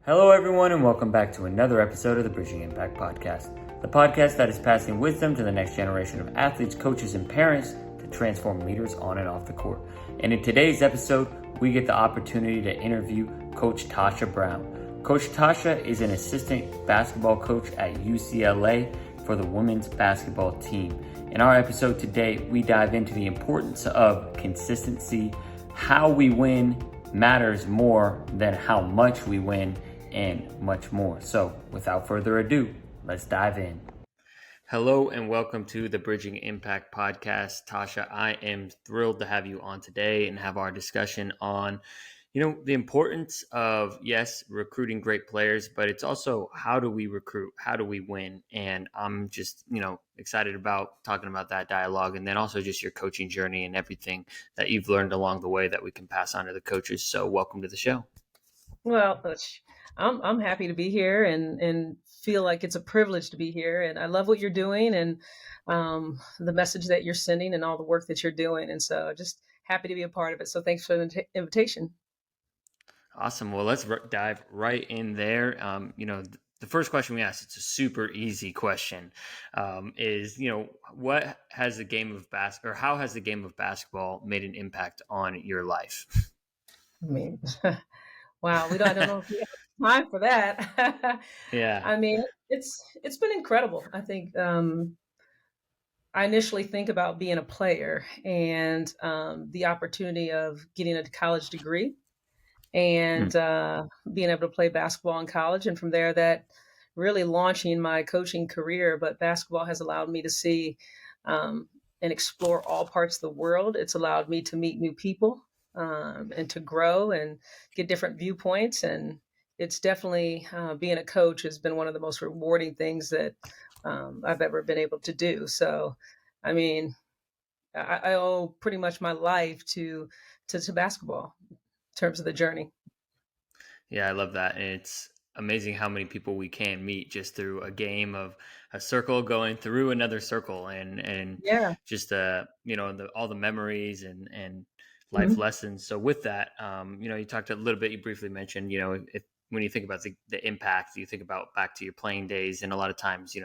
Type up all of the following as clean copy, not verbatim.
Hello, everyone, and welcome back to another episode of the Bridging Impact Podcast, the podcast that is passing wisdom to the next generation of athletes, coaches, and parents to transform leaders on and off the court. And in today's episode, we get the opportunity to interview Coach Tasha Brown. Coach Tasha is an assistant basketball coach at UCLA for the women's basketball team. In our episode today, we dive into the importance of consistency, how we win matters more than how much we win, and much more. So without further ado, let's dive in. Hello and welcome to the Bridging Impact Podcast. Tasha, I am thrilled to have you on today and have our discussion on, the importance of, yes, recruiting great players, but it's also how do we recruit? How do we win? And I'm just, excited about talking about that dialogue, and then also just your coaching journey and everything that you've learned along the way that we can pass on to the coaches. So welcome to the show. Well, I'm happy to be here and feel like it's a privilege to be here. And I love what you're doing and the message that you're sending and all the work that you're doing. And so just happy to be a part of it. So thanks for the invitation. Awesome. Well, let's dive right in there. The first question we asked, it's a super easy question, is, what has the game of or how has the game of basketball made an impact on your life? I mean, wow, I don't know if we have time for that. Yeah. I mean, it's been incredible. I think I initially think about being a player and the opportunity of getting a college degree and being able to play basketball in college. And from there, that really launching my coaching career. But basketball has allowed me to see and explore all parts of the world. It's allowed me to meet new people and to grow and get different viewpoints. And it's definitely being a coach has been one of the most rewarding things that I've ever been able to do. So, I mean, I owe pretty much my life to basketball in terms of the journey. Yeah, I love that. And it's amazing how many people we can meet just through a game of a circle going through another circle and Yeah. just all the memories and life lessons. So with that, you talked a little bit, you briefly mentioned, when you think about the impact, you think about back to your playing days. And a lot of times,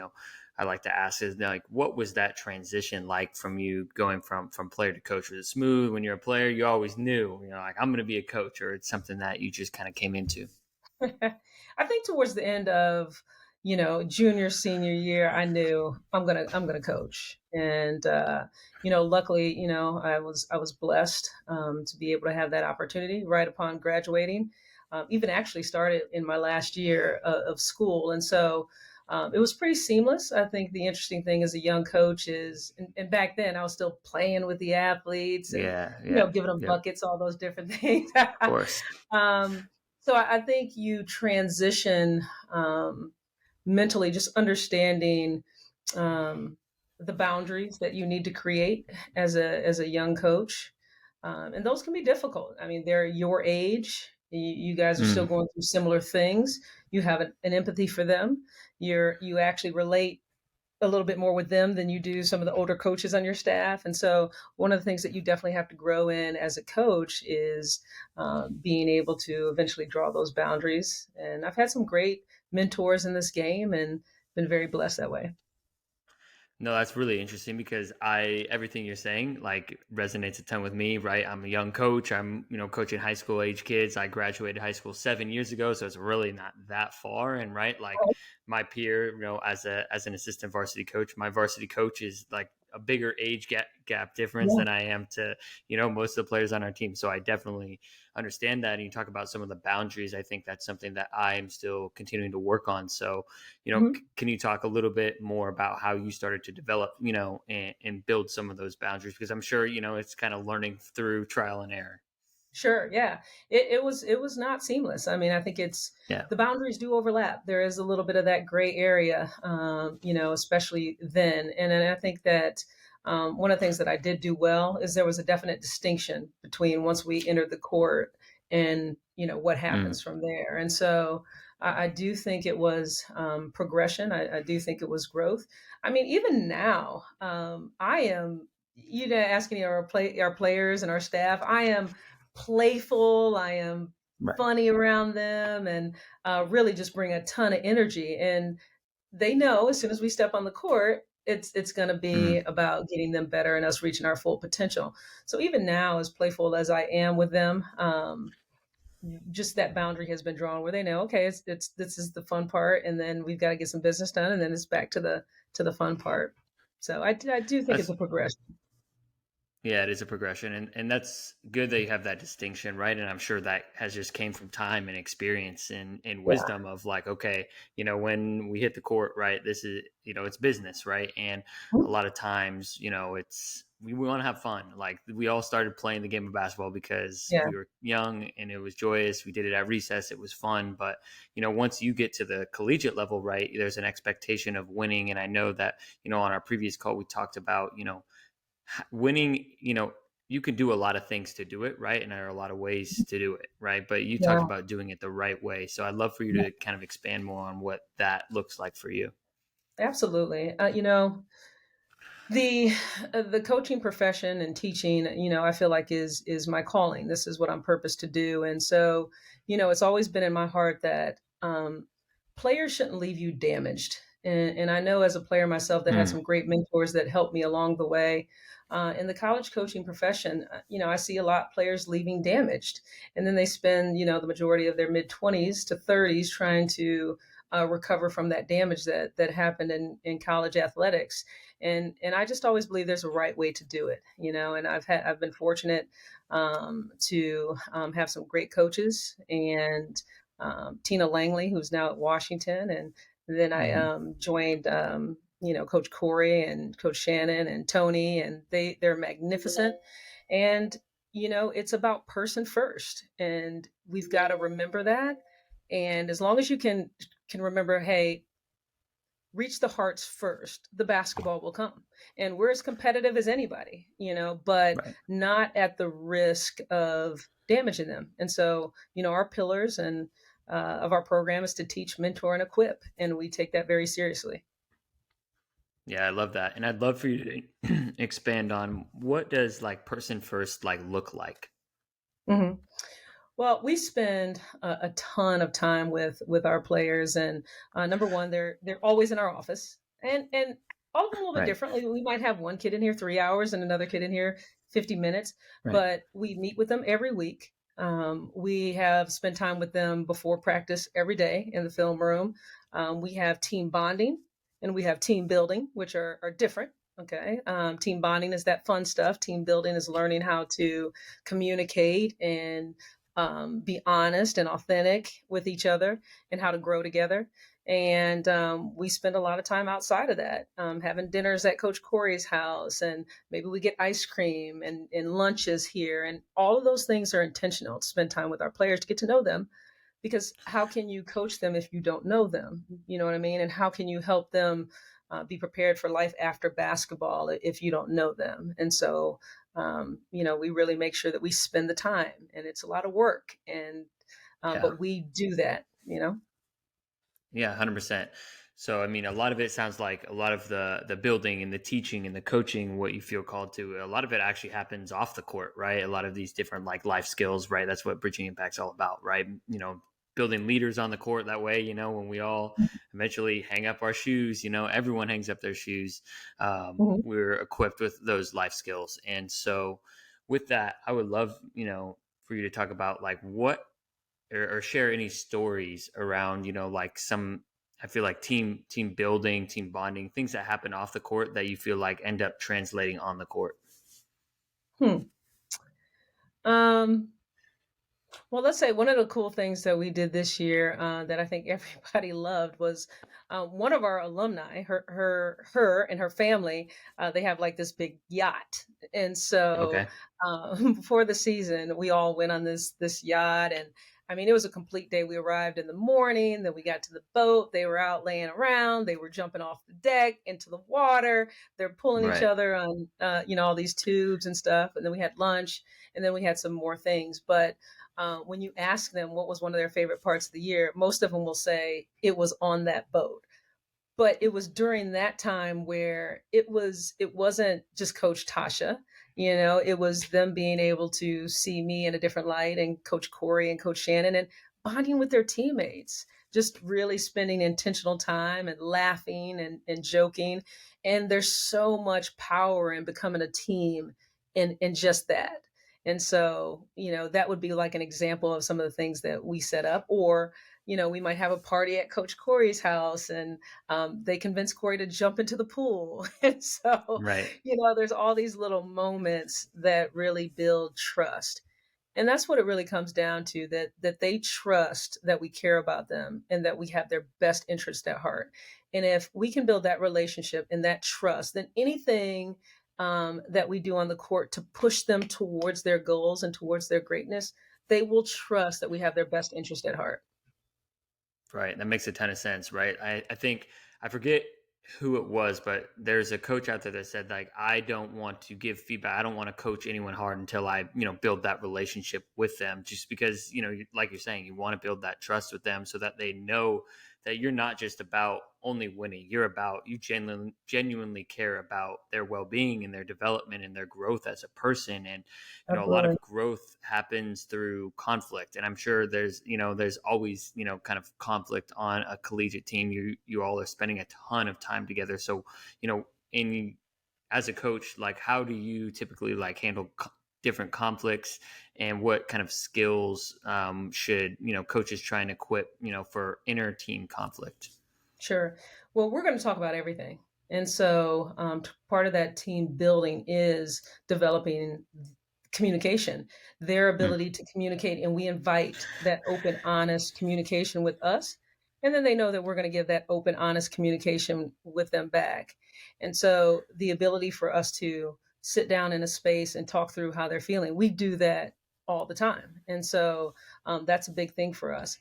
I like to ask is like, what was that transition like from you going from player to coach? Was it smooth? When you're a player, you always knew, like I'm going to be a coach, or it's something that you just kind of came into? I think towards the end of, junior, senior year, I knew I'm gonna coach. And luckily, I was blessed to be able to have that opportunity right upon graduating. Even actually started in my last year of school. And so it was pretty seamless. I think the interesting thing as a young coach is, and back then I was still playing with the athletes and, giving them buckets, all those different things. Of course. So I think you transition mentally, just understanding the boundaries that you need to create as a young coach, and those can be difficult. I mean, they're your age. You guys are still going through similar things. You have an empathy for them. You actually relate a little bit more with them than you do some of the older coaches on your staff. And so one of the things that you definitely have to grow in as a coach is being able to eventually draw those boundaries. And I've had some great mentors in this game and been very blessed that way. No, that's really interesting because everything you're saying like resonates a ton with me, right? I'm a young coach. I'm, coaching high school age kids. I graduated high school 7 years ago, so it's really not that far. And right, like my peer, as an assistant varsity coach, my varsity coach is like a bigger age gap difference than I am to, most of the players on our team. So I definitely understand that. And you talk about some of the boundaries. I think that's something that I am still continuing to work on. So, can you talk a little bit more about how you started to develop, and build some of those boundaries? Because I'm sure, it's kind of learning through trial and error. Sure. Yeah. It was not seamless. I mean, I think the boundaries do overlap. There is a little bit of that gray area, especially then. And I think that one of the things that I did do well is there was a definite distinction between once we entered the court and, what happens from there. And so I do think it was progression. I do think it was growth. I mean, even now, I am, asking our players and our staff, I am playful. I am Right. funny around them and really just bring a ton of energy. And they know as soon as we step on the court, it's going to be Mhm. about getting them better and us reaching our full potential. So even now, as playful as I am with them, just that boundary has been drawn where they know, okay, it's this is the fun part, and then we've got to get some business done, and then it's back to the fun part. So I do think it's That's a progression. Yeah, it is a progression, and that's good that you have that distinction, right? And I'm sure that has just came from time and experience and Yeah. wisdom of like, okay, when we hit the court, right, this is, it's business, right? And a lot of times, it's we want to have fun. Like we all started playing the game of basketball because Yeah. we were young and it was joyous. We did it at recess, it was fun. But once you get to the collegiate level, right, there's an expectation of winning. And I know that on our previous call we talked about winning, you can do a lot of things to do it, right? And there are a lot of ways to do it, right? But you talked Yeah. about doing it the right way. So I'd love for you Yeah. to kind of expand more on what that looks like for you. Absolutely. The the coaching profession and teaching, I feel like is my calling. This is what I'm purposed to do. And so, it's always been in my heart that players shouldn't leave you damaged. And I know as a player myself that had Mm, some great mentors that helped me along the way. In the college coaching profession, I see a lot of players leaving damaged, and then they spend, the majority of their mid 20s to 30s trying to recover from that damage that happened in college athletics. And I just always believe there's a right way to do it, and I've been fortunate to have some great coaches and Tina Langley, who's now at Washington, and then I mhm. joined Coach Corey and Coach Shannon and Tony, and they're magnificent. And it's about person first, and we've got to remember that. And as long as you can remember, hey, reach the hearts first, the basketball will come. And we're as competitive as anybody, but Right. not at the risk of damaging them. And so, our pillars and of our program is to teach, mentor, and equip. And we take that very seriously. Yeah, I love that. And I'd love for you to expand on what does like person first like look like? hmm Well, we spend a ton of time with our players, and number one, they're always in our office, and all of them a little bit Right. differently. We might have one kid in here 3 hours and another kid in here 50 minutes, Right. but we meet with them every week. We have spent time with them before practice every day in the film room. We have team bonding and we have team building, which are different. Okay. Team bonding is that fun stuff. Team building is learning how to communicate and be honest and authentic with each other and how to grow together. And we spend a lot of time outside of that, having dinners at Coach Corey's house, and maybe we get ice cream and lunches here. And all of those things are intentional to spend time with our players to get to know them. Because how can you coach them if you don't know them? You know what I mean? And how can you help them be prepared for life after basketball if you don't know them? And so, we really make sure that we spend the time, and it's a lot of work, and Yeah. but we do that. Yeah, 100%. So, I mean, a lot of it sounds like a lot of the building and the teaching and the coaching, what you feel called to, a lot of it actually happens off the court, right? A lot of these different like life skills, right? That's what Bridging Impact's all about, right? Building leaders on the court that way, when we all eventually hang up our shoes, everyone hangs up their shoes. Mhm. We're equipped with those life skills. And so with that, I would love, for you to talk about like what or share any stories around like some, I feel like team building, team bonding, things that happen off the court that you feel like end up translating on the court. Hmm. Um, Well, let's say one of the cool things that we did this year that I think everybody loved was one of our alumni, her and her family. They have like this big yacht, and so Okay. before the season, we all went on this yacht, and I mean, it was a complete day. We arrived in the morning, then we got to the boat. They were out laying around. They were jumping off the deck into the water. They're pulling each Right. other on, all these tubes and stuff. And then we had lunch, and then we had some more things, but when you ask them what was one of their favorite parts of the year, most of them will say it was on that boat. But it was during that time where it wasn't just Coach Tasha. It was them being able to see me in a different light, and Coach Corey and Coach Shannon, and bonding with their teammates, just really spending intentional time and laughing and joking. And there's so much power in becoming a team in just that. And so, that would be like an example of some of the things that we set up. Or, we might have a party at Coach Corey's house, and they convince Corey to jump into the pool. And so, Right. there's all these little moments that really build trust. And that's what it really comes down to, that they trust that we care about them and that we have their best interest at heart. And if we can build that relationship and that trust, then anything that we do on the court to push them towards their goals and towards their greatness, they will trust that we have their best interest at heart. Right. That makes a ton of sense. Right. I think I forget who it was, but there's a coach out there that said, like, I don't want to give feedback. I don't want to coach anyone hard until I, build that relationship with them, just because, like you're saying, you want to build that trust with them so that they know that you're not just about only winning. You're about, you genuinely care about their well-being and their development and their growth as a person. And, a lot Absolutely. of growth happens through conflict. And I'm sure there's always, kind of conflict on a collegiate team. You all are spending a ton of time together. So, in as a coach, like, how do you typically like handle different conflicts, and what kind of skills should coaches try and equip for inner team conflict? Sure. Well, we're going to talk about everything. And so part of that team building is developing communication, their Mm. ability to communicate. And we invite that open, honest communication with us. And then they know that we're going to give that open, honest communication with them back. And so the ability for us to sit down in a space and talk through how they're feeling, we do that all the time. And so that's a big thing for us.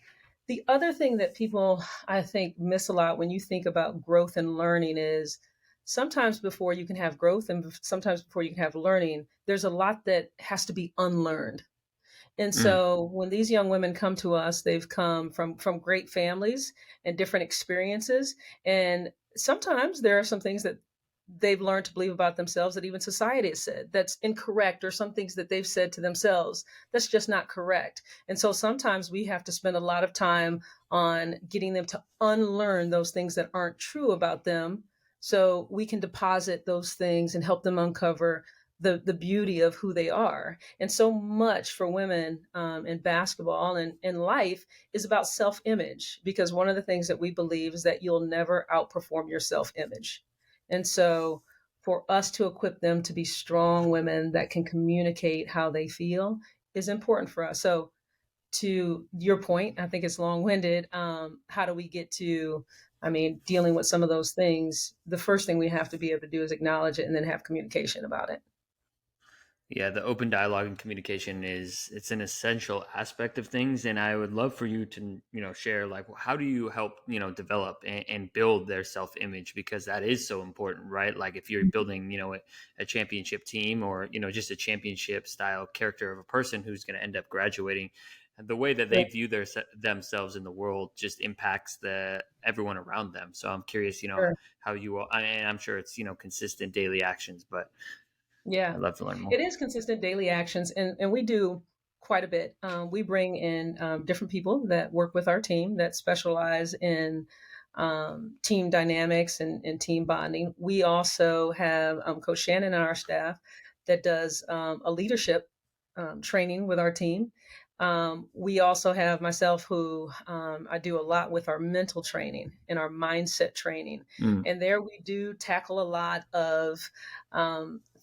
The other thing that people, I think, miss a lot when you think about growth and learning is sometimes before you can have growth and sometimes before you can have learning, there's a lot that has to be unlearned. And Mm. so when these young women come to us, they've come from great families and different experiences. And sometimes there are some things that they've learned to believe about themselves that even society has said that's incorrect, or some things that they've said to themselves that's just not correct. And so sometimes we have to spend a lot of time on getting them to unlearn those things that aren't true about them, so we can deposit those things and help them uncover the beauty of who they are. And so much for women in basketball and in life is about self-image, because one of the things that we believe is that you'll never outperform your self-image. And so for us to equip them to be strong women that can communicate how they feel is important for us. So to your point, I think it's long-winded. How do we get to, dealing with some of those things? The first thing we have to be able to do is acknowledge it and then have communication about it. Yeah, the open dialogue and communication it's an essential aspect of things. And I would love for you to, share, like, how do you help, develop and build their self-image? Because that is so important, right? Like, if you're building, a championship team, or, just a championship style character of a person who's going to end up graduating, the way that they Sure. view themselves in the world just impacts everyone around them. So I'm curious, Sure. how you all, and I'm sure it's, consistent daily actions, but Yeah, I'd love to learn more. it is consistent daily actions, and we do quite a bit. We bring in different people that work with our team that specialize in team dynamics and team bonding. We also have Coach Shannon on our staff that does a leadership training with our team. We also have myself, who I do a lot with our mental training and our mindset training. Mm. And there we do tackle a lot of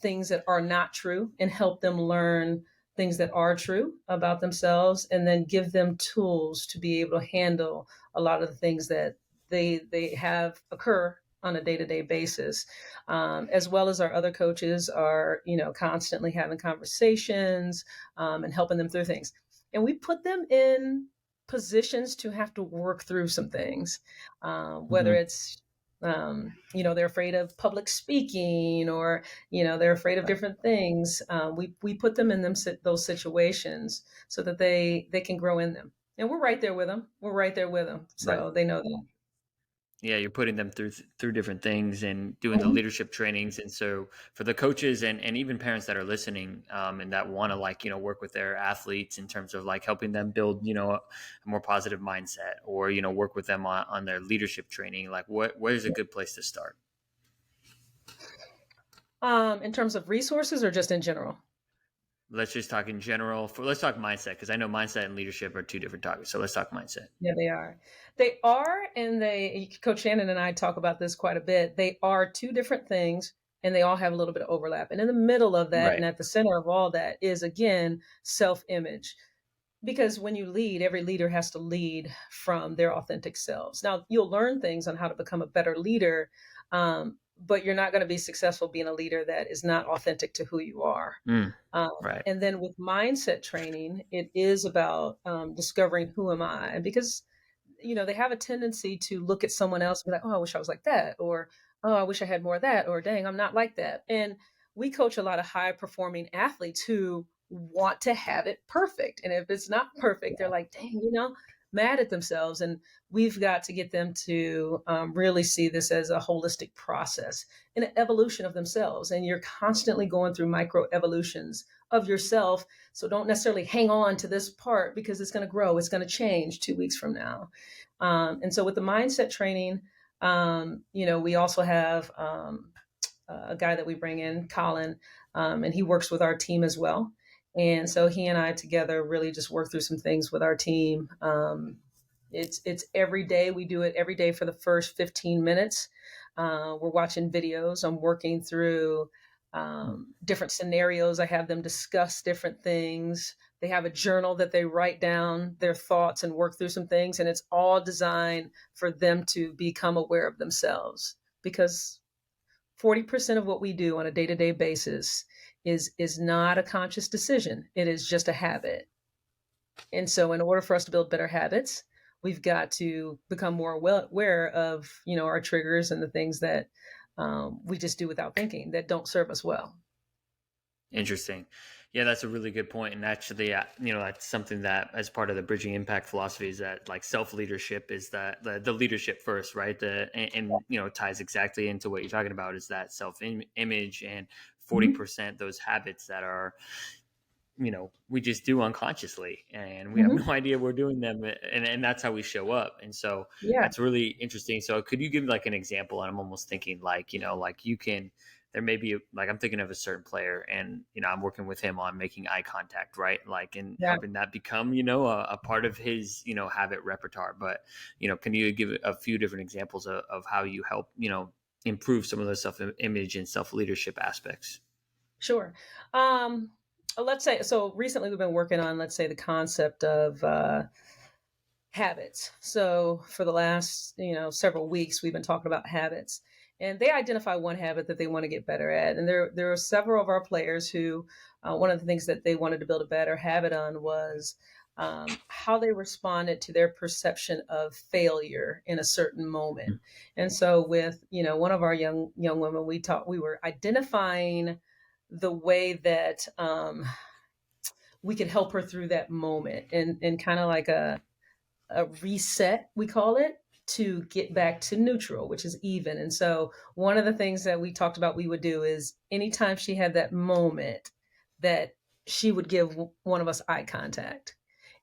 things that are not true and help them learn things that are true about themselves, and then give them tools to be able to handle a lot of the things that they have occur on a day-to-day basis. As well as our other coaches are constantly having conversations and helping them through things, and we put them in positions to have to work through some things, whether Hmm. it's they're afraid of public speaking, or they're afraid of Right. different things. We put them in those situations so that they can grow in them, and we're right there with them. We're right there with them, Right. so they know that. Yeah, you're putting them through different things and doing the leadership trainings. And so for the coaches and even parents that are listening and that want to like, work with their athletes in terms of like helping them build, a more positive mindset or, work with them on their leadership training, like where's a good place to start? In terms of resources or just in general? Let's just talk in general. Let's talk mindset because I know mindset and leadership are two different topics. So let's talk mindset. Yeah, they are. They are, and Coach Shannon and I talk about this quite a bit. They are two different things, and they all have a little bit of overlap. And in the middle of that, Right. and at the center of all that, is again self-image. Because when you lead, every leader has to lead from their authentic selves. Now, you'll learn things on how to become a better leader, but you're not going to be successful being a leader that is not authentic to who you are. Right. And then with mindset training, it is about discovering who am I, because they have a tendency to look at someone else and be like, oh, I wish I was like that, or oh, I wish I had more of that, or dang, I'm not like that. And we coach a lot of high performing athletes who want to have it perfect. And if it's not perfect, they're like, dang, mad at themselves. And we've got to get them to really see this as a holistic process, an evolution of themselves. And you're constantly going through micro evolutions of yourself. So don't necessarily hang on to this part because it's going to grow. It's going to change 2 weeks from now. And so with the mindset training, we also have a guy that we bring in, Colin, and he works with our team as well. And so he and I together really just work through some things with our team. It's every day. We do it every day for the first 15 minutes. We're watching videos. I'm working through different scenarios. I have them discuss different things. They have a journal that they write down their thoughts and work through some things. And it's all designed for them to become aware of themselves, because 40% of what we do on a day-to-day basis is not a conscious decision. It is just a habit. And so in order for us to build better habits, we've got to become more aware of, our triggers and the things that we just do without thinking that don't serve us well. Interesting. Yeah, that's a really good point. And actually, that's something that as part of the Bridging Impact philosophy is that like self-leadership is that the leadership first, right? Ties exactly into what you're talking about is that self-image and 40% those habits that are, we just do unconsciously and we have no idea we're doing them. And that's how we show up. And so that's really interesting. So could you give like an example? And I'm almost thinking like, there may be like, I'm thinking of a certain player and, I'm working with him on making eye contact, right? Like, and helping that become, a part of his, habit repertoire. But, can you give a few different examples of how you help, improve some of those self-image and self-leadership aspects? Sure. Let's say, so recently we've been working on, let's say, the concept of habits. So for the last, several weeks, we've been talking about habits, and they identify one habit that they want to get better at. And there are several of our players who, one of the things that they wanted to build a better habit on was how they responded to their perception of failure in a certain moment. And so with, one of our young women, we were identifying the way that we could help her through that moment and kind of like a reset, we call it, to get back to neutral, which is even. And so one of the things that we talked about we would do is anytime she had that moment that she would give one of us eye contact.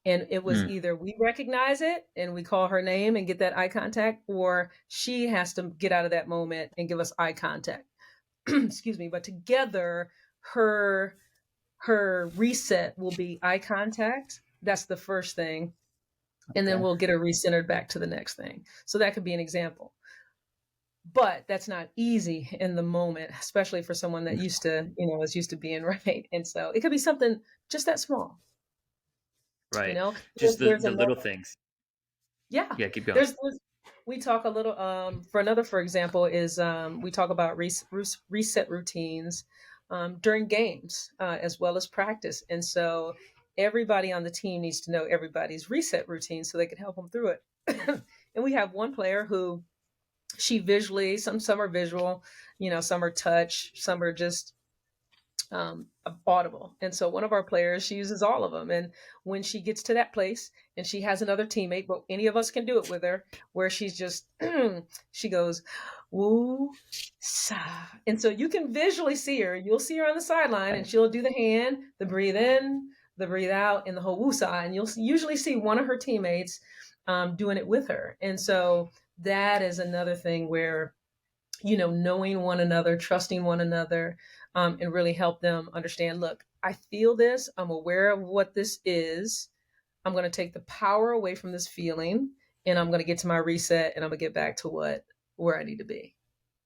And it was either we recognize it and we call her name and get that eye contact, or she has to get out of that moment and give us eye contact. Excuse me. But together, her reset will be eye contact. That's the first thing. And then we'll get her recentered back to the next thing. So that could be an example. But that's not easy in the moment, especially for someone that is used to being right. And so it could be something just that small. Right. Just the little things. Yeah. Yeah, keep going. We talk a little, for example, is we talk about reset routines during games as well as practice. And so everybody on the team needs to know everybody's reset routine so they can help them through it. And we have one player who she visually, some are visual, some are touch, some are just audible. And so one of our players, she uses all of them. And when she gets to that place and she has another teammate, but any of us can do it with her, where she's just, she goes, woo, sa. And so you can visually see her. You'll see her on the sideline and she'll do the hand, the breathe in, the breathe out, and the whole woo sa. And you'll usually see one of her teammates doing it with her. And so that is another thing where, knowing one another, trusting one another, and really help them understand, look, I feel this. I'm aware of what this is. I'm going to take the power away from this feeling and I'm going to get to my reset and I'm going to get back to where I need to be,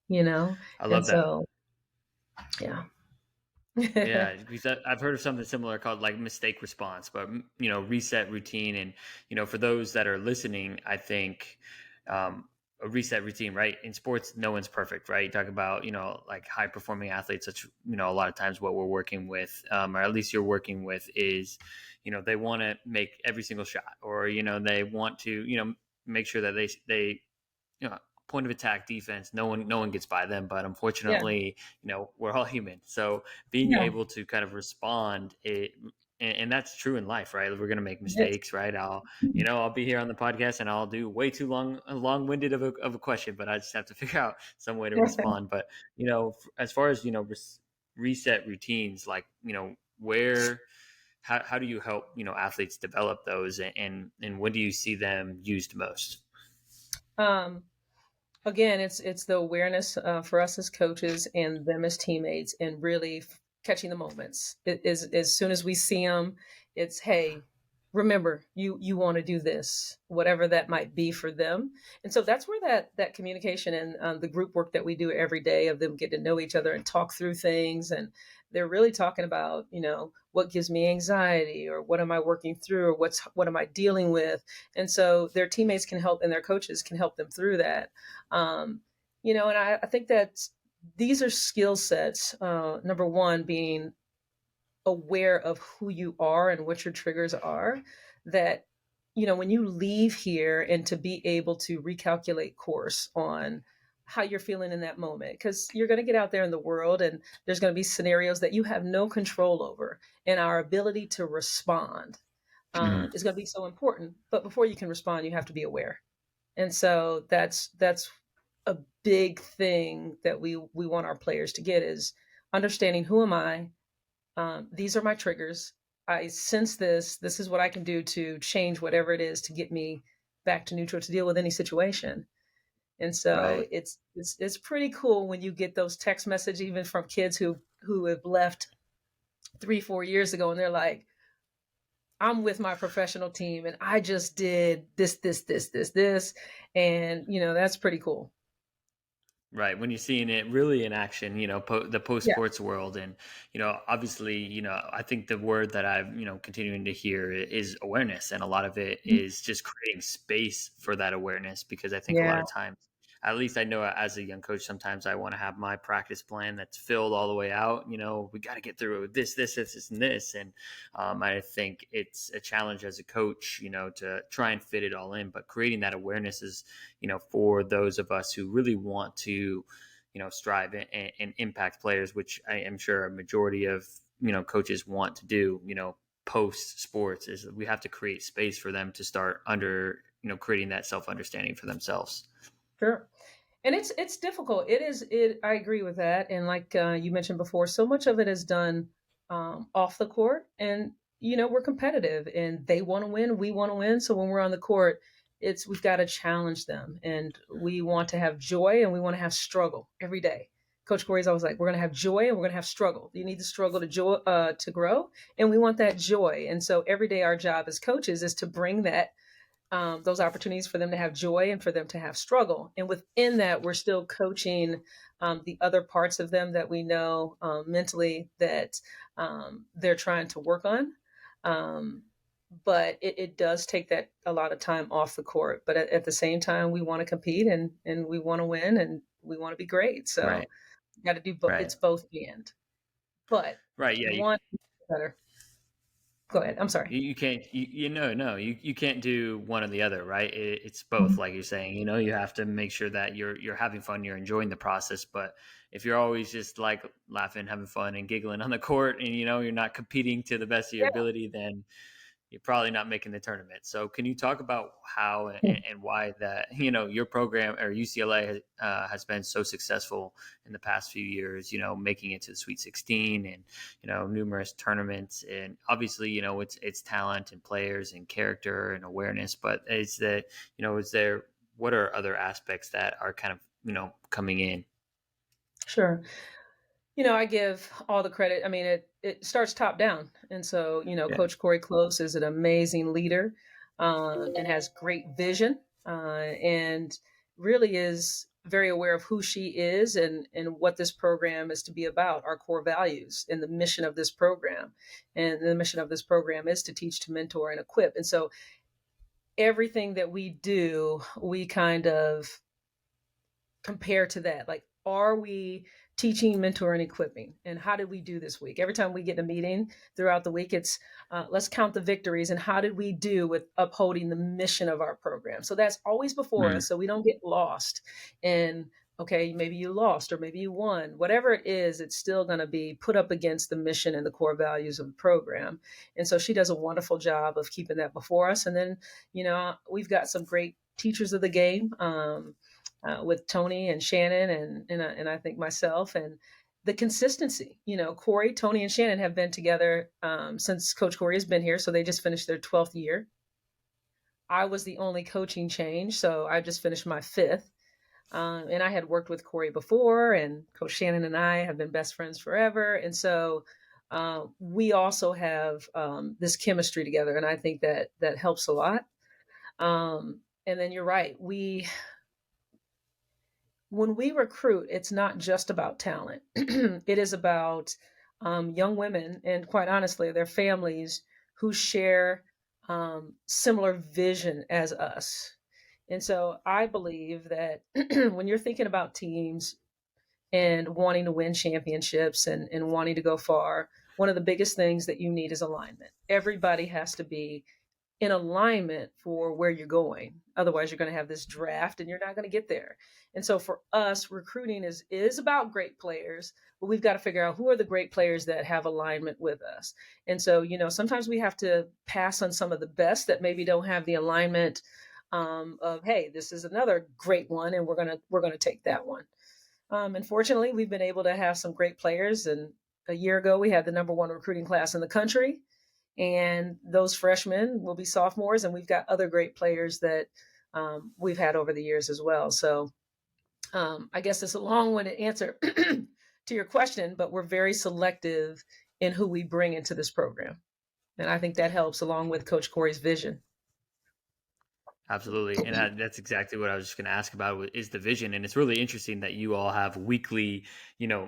I And love that. so, yeah. Yeah, because I've heard of something similar called like mistake response, but reset routine, and for those that are listening, I think a reset routine, right? In sports, no one's perfect, right? You talk about like high performing athletes, which a lot of times what we're working with, or at least you're working with, is they want to make every single shot, or they want to make sure that they point of attack defense, no one gets by them, but Yeah. unfortunately we're all human, so being Yeah. able to kind of respond and that's true in life, right? We're going to make Yes. mistakes, right? I'll be here on the podcast and I'll do way too long-winded of a question, but I just have to figure out some way to respond. But as far as reset routines, like where how do you help athletes develop those, and when do you see them used most? Um, Again, it's the awareness for us as coaches and them as teammates, and really catching the moments. It is as soon as we see them, it's, hey, remember, you want to do this, whatever that might be for them. And so that's where that communication and the group work that we do every day, of them getting to know each other and talk through things, and they're really talking about what gives me anxiety, or what am I working through, or what am I dealing with. And so their teammates can help and their coaches can help them through that. And I think that these are skill sets. Number one being aware of who you are and what your triggers are, that when you leave here, and to be able to recalculate course on how you're feeling in that moment, because you're going to get out there in the world and there's going to be scenarios that you have no control over, and our ability to respond is going to be so important. But before you can respond, you have to be aware. And so that's a big thing that we want our players to get, is understanding, who am I? These are my triggers. I sense this. This is what I can do to change whatever it is to get me back to neutral, to deal with any situation. And so Right. it's pretty cool when you get those text messages, even from kids who have left 3-4 years ago, and they're like, I'm with my professional team and I just did this. And, that's pretty cool. Right. When you're seeing it really in action, the post Yeah. sports world. And, obviously, I think the word that I'm, continuing to hear is awareness. And a lot of it is just creating space for that awareness, because I think a lot Yeah. of times, at least I know as a young coach, sometimes I want to have my practice plan that's filled all the way out. We got to get through this, and this. And I think it's a challenge as a coach, to try and fit it all in. But creating that awareness is, for those of us who really want to, strive and impact players, which I am sure a majority of, coaches want to do, post sports, is we have to create space for them to start creating that self-understanding for themselves. Sure. And it's difficult. I agree with that. And like you mentioned before, so much of it is done off the court, and we're competitive, and they want to win, we want to win. So when we're on the court, we've got to challenge them, and we want to have joy, and we want to have struggle every day. Coach Corey's always like, we're going to have joy and we're going to have struggle. You need the struggle to grow, and we want that joy. And so every day our job as coaches is to bring that those opportunities for them to have joy and for them to have struggle. And within that, we're still coaching the other parts of them that we know mentally that they're trying to work on. But it does take that a lot of time off the court. But at the same time, we want to compete, and we want to win, and we want to be great. So Right. you got to do Right. it's both and. But Right. Yeah. one better. Go ahead. I'm sorry. You can't, no, you can't do one or the other, right? It's both, Mhm. like you're saying. You have to make sure that you're having fun, you're enjoying the process. But if you're always just like laughing, having fun, and giggling on the court, and you're not competing to the best of your Yeah. ability, then you're probably not making the tournament. So can you talk about how and why that your program or UCLA has been so successful in the past few years? Making it to the Sweet 16 and numerous tournaments, and obviously it's talent and players and character and awareness. But is there what are other aspects that are kind of coming in? Sure. I give all the credit. I mean, it starts top down, and so Yeah. Coach Corey Close is an amazing leader, and has great vision, and really is very aware of who she is and what this program is to be about, our core values and the mission of this program. And the mission of this program is to teach, to mentor, and equip. And so everything that we do, we kind of compare to that. Like, are we teaching, mentoring, equipping? And how did we do this week? Every time we get in a meeting throughout the week, it's let's count the victories and how did we do with upholding the mission of our program? So that's always before Mm. us, so we don't get lost in, okay, maybe you lost or maybe you won. Whatever it is, it's still going to be put up against the mission and the core values of the program. And so she does a wonderful job of keeping that before us. And then, we've got some great teachers of the game. With Tony and Shannon and I think myself, and the consistency. Corey, Tony, and Shannon have been together since Coach Corey has been here, so they just finished their 12th year. I was the only coaching change, so I just finished my fifth. And I had worked with Corey before, and Coach Shannon and I have been best friends forever. And so we also have this chemistry together, and I think that helps a lot. And then you're right, when we recruit, it's not just about talent. It is about young women and, quite honestly, their families who share similar vision as us. And so I believe that when you're thinking about teams and wanting to win championships and wanting to go far, one of the biggest things that you need is alignment. Everybody has to be in alignment for where you're going. Otherwise, you're going to have this draft and you're not going to get there. And so for us, recruiting is about great players, but we've got to figure out who are the great players that have alignment with us. And so, sometimes we have to pass on some of the best that maybe don't have the alignment of, hey, this is another great one, and we're gonna take that one. And fortunately, we've been able to have some great players. And a year ago, we had the number one recruiting class in the country, and those freshmen will be sophomores, and we've got other great players that we've had over the years as well. So I guess it's a long-winded answer to your question, but we're very selective in who we bring into this program, and I think that helps along with Coach Corey's vision. Absolutely. And that's exactly what I was just going to ask about is the vision. And it's really interesting that you all have weekly,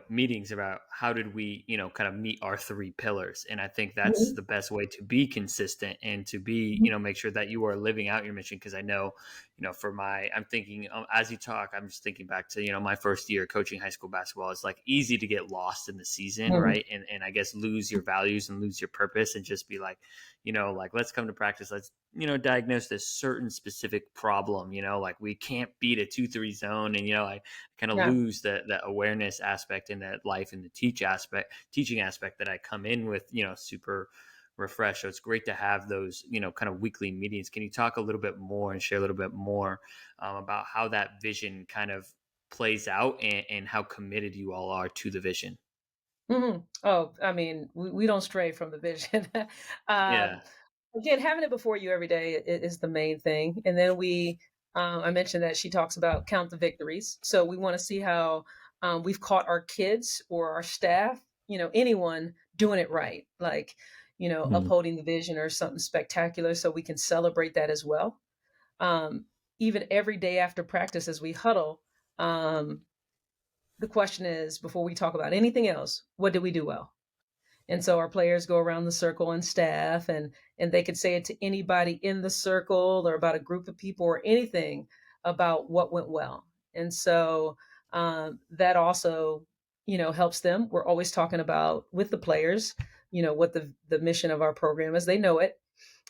meetings about how did we, kind of meet our three pillars. And I think that's Mhm. the best way to be consistent and to be, make sure that you are living out your mission. Cause I know, I'm thinking as you talk, I'm just thinking back to, my first year coaching high school basketball. It's like easy to get lost in the season. Mhm. Right. And I guess lose your values and lose your purpose and just be like, like let's come to practice. Let's, diagnose this certain specific problem, like we can't beat a 2-3 zone. And, I kind of Yeah. lose the awareness aspect and that life and the teaching aspect that I come in with, super refreshed. So it's great to have those, kind of weekly meetings. Can you talk a little bit more and share a little bit more about how that vision kind of plays out and how committed you all are to the vision? Oh, I mean, we don't stray from the vision. um, Yeah. Again, having it before you every day is the main thing. And then I mentioned that she talks about count the victories. So we want to see how we've caught our kids or our staff, anyone doing it right, like, Mhm. upholding the vision or something spectacular, so we can celebrate that as well. Um, Even every day after practice, as we huddle, um, the question is, before we talk about anything else, what did we do well? And so our players go around the circle and staff, and they could say it to anybody in the circle or about a group of people or anything about what went well. And so that also, helps them. We're always talking about with the players what the mission of our program is. They know it.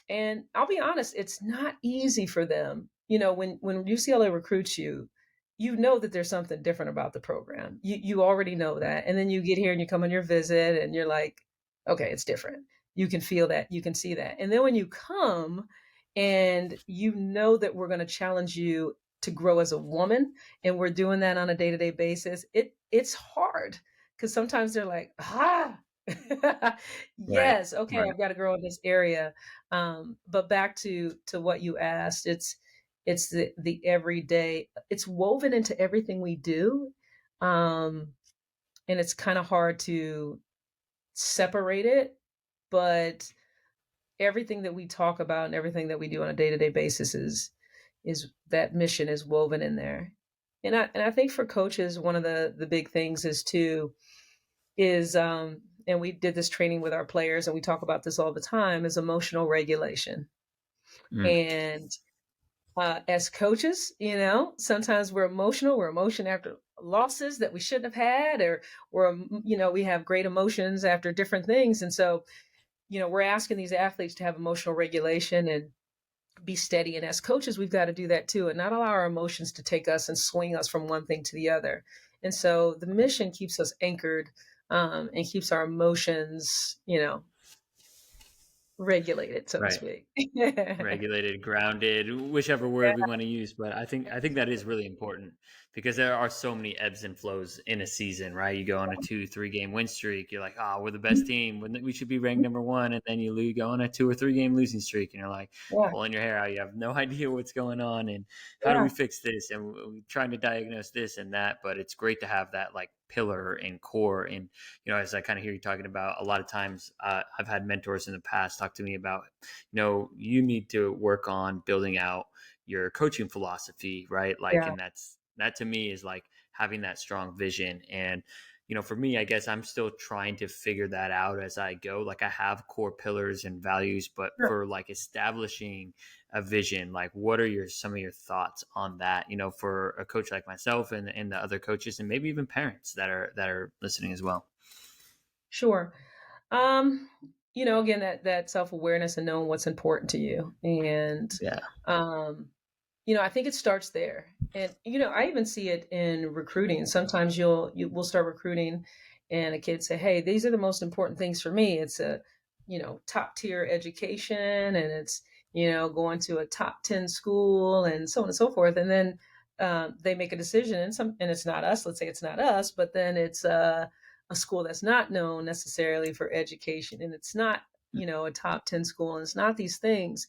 And I'll be honest, it's not easy for them. When UCLA recruits you, you know that there's something different about the program. You already know that. And then you get here and you come on your visit and you're like, okay, it's different. You can feel that, you can see that. And then when you come and you know that we're going to challenge you to grow as a woman, and we're doing that on a day-to-day basis, it's hard because sometimes they're like, Right. yes, okay, Right. I've got to grow in this area. But back to what you asked, it's the everyday. It's woven into everything we do, um, and it's kind of hard to separate it. But everything that we talk about and everything that we do on a day to day basis is that mission is woven in there. And I think for coaches, one of the big things is and we did this training with our players and we talk about this all the time, is emotional regulation. Mm. And as coaches, sometimes we're emotion after losses that we shouldn't have had, or we have great emotions after different things. And so, we're asking these athletes to have emotional regulation and be steady. And as coaches, we've got to do that too, and not allow our emotions to take us and swing us from one thing to the other. And so the mission keeps us anchored, and keeps our emotions, regulated, so to Right. speak. Regulated, grounded, whichever word we want to use. But I think that is really important because there are so many ebbs and flows in a season, right? You go on a 2-3 game win streak, you're like, oh, we're the best team, we should be ranked number one, and then you go on a 2 or 3 game losing streak, and you're like Yeah, pulling your hair out. You have no idea what's going on, and how do yeah, we fix this? And we're trying to diagnose this and that. But it's great to have that like pillar and core. And as I kind of hear you talking about, a lot of times I've had mentors in the past talk to me about, you need to work on building out your coaching philosophy, right? Like, yeah, and that to me is like having that strong vision. And, for me, I guess I'm still trying to figure that out as I go. Like, I have core pillars and values, but sure. for like establishing a vision, like what are some of your thoughts on that, for a coach like myself and the other coaches and maybe even parents that are listening as well? Sure. Um, again, that self-awareness and knowing what's important to you. And Yeah. um, I think it starts there. And I even see it in recruiting. Sometimes we'll start recruiting and a kid say, "Hey, these are the most important things for me. It's a, top tier education, and it's, going to a top 10 school and so on and so forth." And then they make a decision, and it's not us. Let's say it's not us, but then it's a school that's not known necessarily for education, and it's not, a top 10 school, and it's not these things.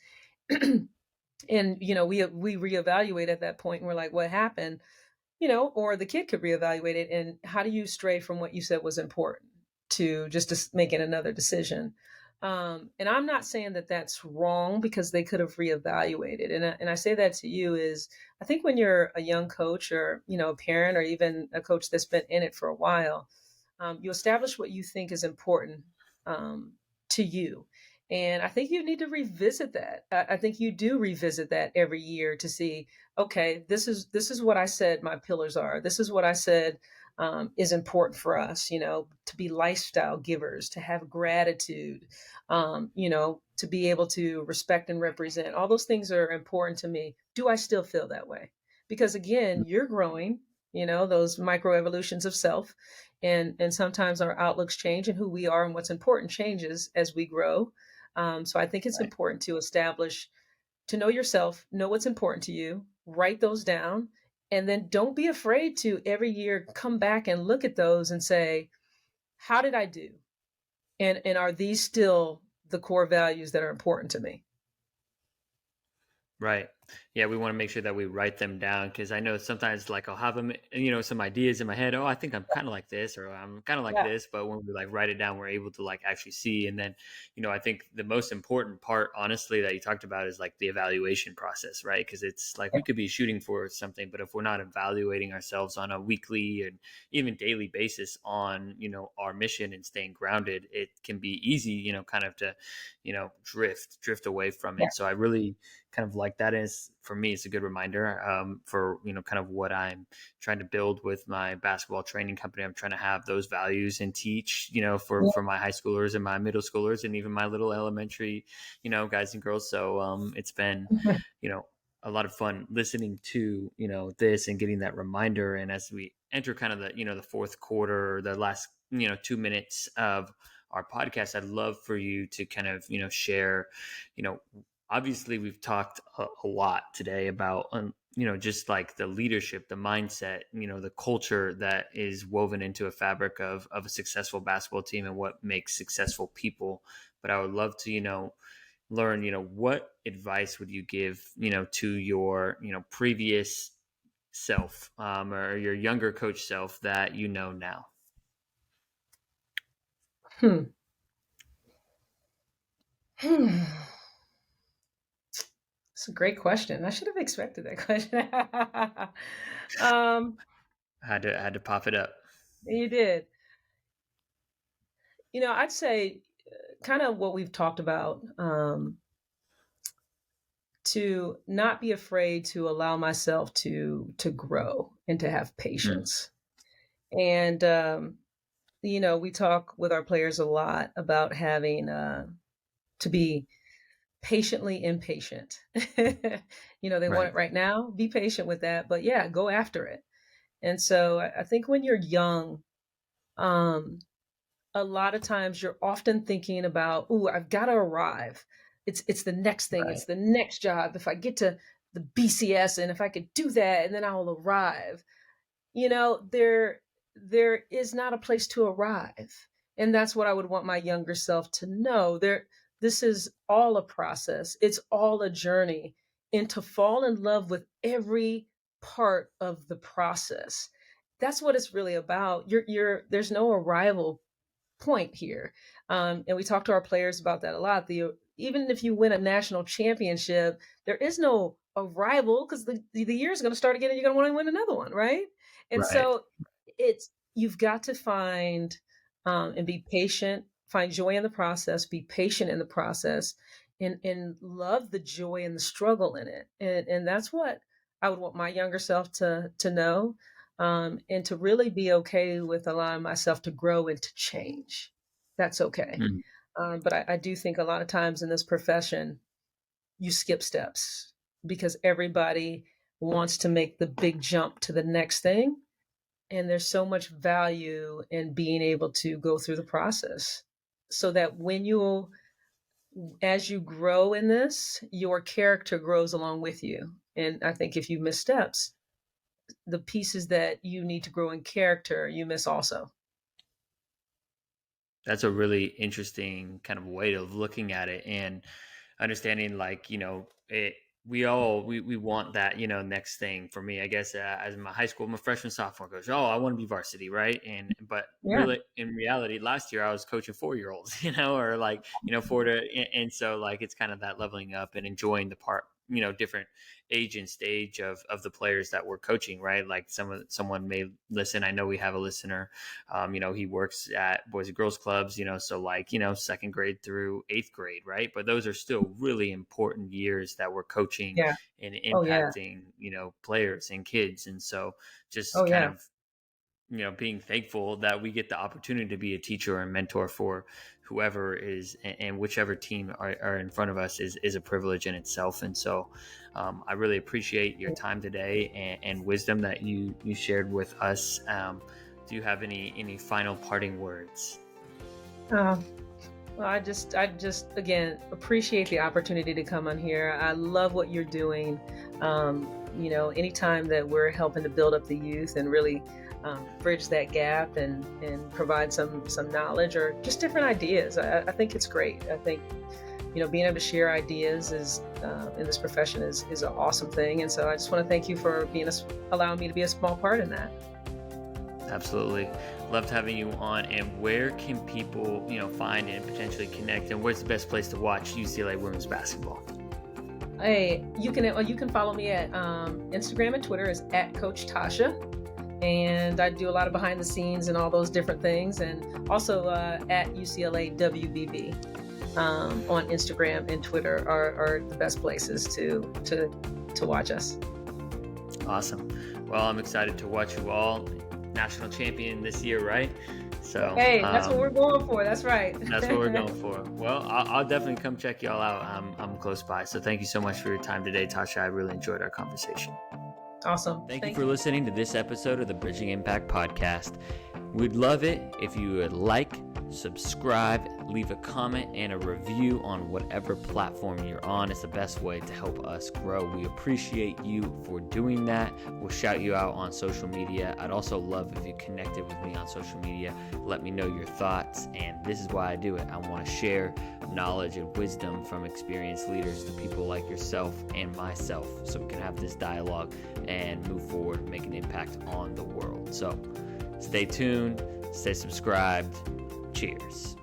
And we reevaluate at that point, and we're like, what happened? Or the kid could reevaluate it, and how do you stray from what you said was important to just making another decision? And I'm not saying that that's wrong, because they could have reevaluated. And I say that to you is, I think when you're a young coach, or a parent, or even a coach that's been in it for a while, you establish what you think is important, um, to you. And I think you need to revisit that. I think you do revisit that every year to see, okay, this is what I said my pillars are. This is what I said, is important for us. To be lifestyle givers, to have gratitude, to be able to respect and represent. All those things are important to me. Do I still feel that way? Because again, you're growing. Those micro evolutions of self, and sometimes our outlooks change, and who we are and what's important changes as we grow. So I think it's Right. important to establish, to know yourself, know what's important to you, write those down, and then don't be afraid to every year come back and look at those and say, how did I do? And are these still the core values that are important to me? Right. Yeah, we want to make sure that we write them down because I know sometimes like I'll have them, some ideas in my head. Oh, I think I'm kind of like this, or I'm kind of like Yeah. this. But when we like write it down, we're able to like actually see. And then, I think the most important part, honestly, that you talked about is like the evaluation process, right? Because it's like we could be shooting for something, but if we're not evaluating ourselves on a weekly and even daily basis on, our mission and staying grounded, it can be easy, kind of to, drift away from Yeah. it. So I really kind of like that. And guess for me, it's a good reminder for, kind of what I'm trying to build with my basketball training company. I'm trying to have those values and teach, for my high schoolers and my middle schoolers and even my little elementary, guys and girls. So it's been, a lot of fun listening to, this and getting that reminder. And as we enter kind of the fourth quarter, the last, 2 minutes of our podcast, I'd love for you to kind of, share, obviously we've talked a lot today about, just like the leadership, the mindset, the culture that is woven into a fabric of a successful basketball team and what makes successful people. But I would love to, learn, what advice would you give, to your, previous self or your younger coach self that now? It's a great question. I should have expected that question. Had to pop it up. You did. I'd say kind of what we've talked about, to not be afraid to allow myself to grow and to have patience. And, we talk with our players a lot about having to be patiently impatient. They want it right now. Be patient with that, but yeah, go after it. And so I think when you're young, a lot of times you're often thinking about, oh, I've got to arrive. It's the next thing. Right. It's the next job. If I get to the BCS and if I could do that, and then I'll arrive. There is not a place to arrive. And that's what I would want my younger self to know. This is all a process. It's all a journey. And to fall in love with every part of the process. That's what it's really about. There's no arrival point here. And we talk to our players about that a lot. Even if you win a national championship, there is no arrival because the year is going to start again and you're going to want to win another one, right? And so you've got to find and be patient, find joy in the process, be patient in the process, and love the joy and the struggle in it. And that's what I would want my younger self to know, and to really be okay with allowing myself to grow and to change. That's okay. But I do think a lot of times in this profession, you skip steps because everybody wants to make the big jump to the next thing. And there's so much value in being able to go through the process so that as you grow in this, your character grows along with you. And I think if you miss steps, the pieces that you need to grow in character, you miss also. That's a really interesting kind of way of looking at it and understanding, we want that, next thing. For me, I guess, as my high school, my freshman, sophomore coach, I want to be varsity. Right. Really in reality, last year I was coaching 4-year-olds, or 4 to, and so it's kind of that leveling up and enjoying the part, different age and stage of the players that we're coaching, right? Like someone may listen. I know we have a listener, he works at Boys and Girls Clubs, so second grade through 8th grade, right? But those are still really important years that we're coaching and impacting, players and kids. And so just of, being thankful that we get the opportunity to be a teacher and mentor for whoever is and whichever team are in front of us is a privilege in itself. And so I really appreciate your time today and wisdom that you shared with us. Do you have any final parting words? Well, I just again appreciate the opportunity to come on here. I love what you're doing. Anytime that we're helping to build up the youth and really bridge that gap and provide some knowledge or just different ideas, I think it's great. I think being able to share ideas is in this profession is an awesome thing. And so I just want to thank you for allowing me to be a small part in that. Absolutely. Loved having you on. And where can people, find and potentially connect? And where's the best place to watch UCLA women's basketball? Hey, you can follow me at Instagram and Twitter is @Coach Tasha. And I do a lot of behind the scenes and all those different things. And also at UCLA WBB on Instagram and Twitter are the best places to to watch us. Awesome. Well, I'm excited to watch you all. National champion this year, right? So hey, that's what we're going for. That's right. That's what we're going for. Well, I'll definitely come check y'all out. I'm close by. So thank you so much for your time today, Tasha. I really enjoyed our conversation. Awesome. Thank you for listening to this episode of the Bridging Impact Podcast. We'd love it if you would like, subscribe, leave a comment and a review on whatever platform you're on. It's the best way to help us grow. We appreciate you for doing that. We'll shout you out on social media. I'd also love if you connected with me on social media. Let me know your thoughts, and this is why I do it. I want to share knowledge and wisdom from experienced leaders to people like yourself and myself, so we can have this dialogue and move forward, make an impact on the world. So stay tuned, stay subscribed. Cheers.